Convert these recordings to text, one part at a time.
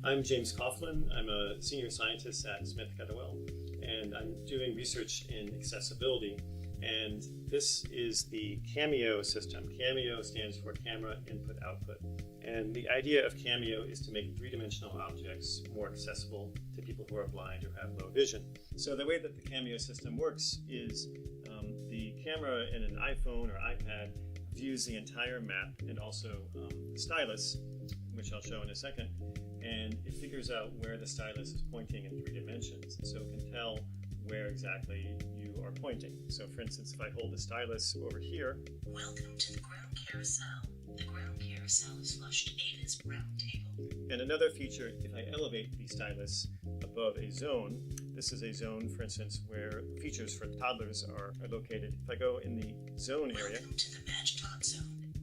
I'm James Coughlan. I'm a senior scientist at Smith-Kettlewell, and I'm doing research in accessibility. And this is the CamIO system. CamIO stands for Camera Input Output. And the idea of CamIO is to make three-dimensional objects more accessible to people who are blind or have low vision. So the way that the CamIO system works is the camera in an iPhone or iPad views the entire map and also the stylus, which I'll show in a second, and it figures out where the stylus is pointing in 3 dimensions, so it can tell where exactly you are pointing. So for instance, if I hold the stylus over here... Welcome to the ground carousel. The ground carousel is flushed Ada's round table. And another feature, if I elevate the stylus above a zone, this is a zone, for instance, where features for toddlers are located. If I go in the zone area... Welcome to the match tot zone.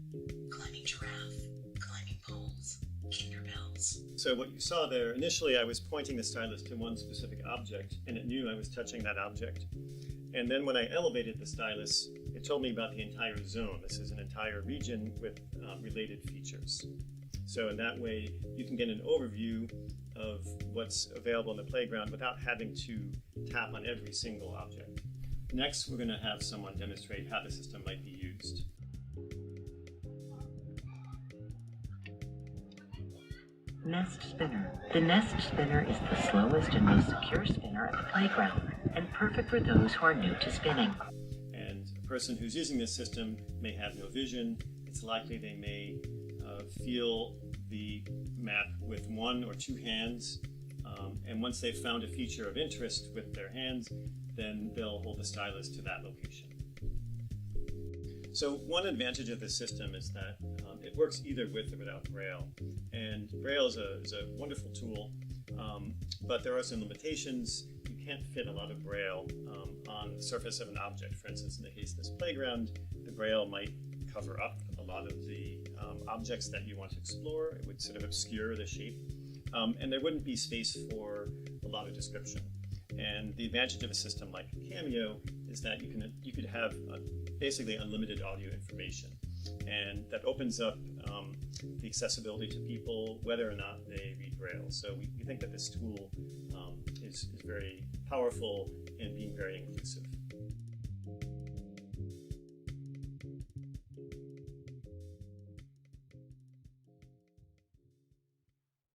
Climbing giraffe, climbing poles, kinder bells. So what you saw there, initially I was pointing the stylus to one specific object, and it knew I was touching that object. And then when I elevated the stylus, it told me about the entire zone. This is an entire region with related features. So in that way, you can get an overview of what's available in the playground without having to tap on every single object. Next, we're going to have someone demonstrate how the system might be used. Nest spinner. The nest spinner is the slowest and most secure spinner at the playground, and perfect for those who are new to spinning. And a person who's using this system may have no vision. It's likely they may feel the map with 1 or 2 hands, and once they've found a feature of interest with their hands, then they'll hold the stylus to that location. So one advantage of this system is that it works either with or without Braille. And Braille is a wonderful tool, but there are some limitations. You can't fit a lot of Braille on the surface of an object. For instance, in the case of this playground, the Braille might cover up a lot of the objects that you want to explore. It would sort of obscure the shape. And there wouldn't be space for a lot of description. And the advantage of a system like CamIO is that you could have basically unlimited audio information. And that opens up the accessibility to people, whether or not they read Braille. So we think that this tool is very powerful in being very inclusive.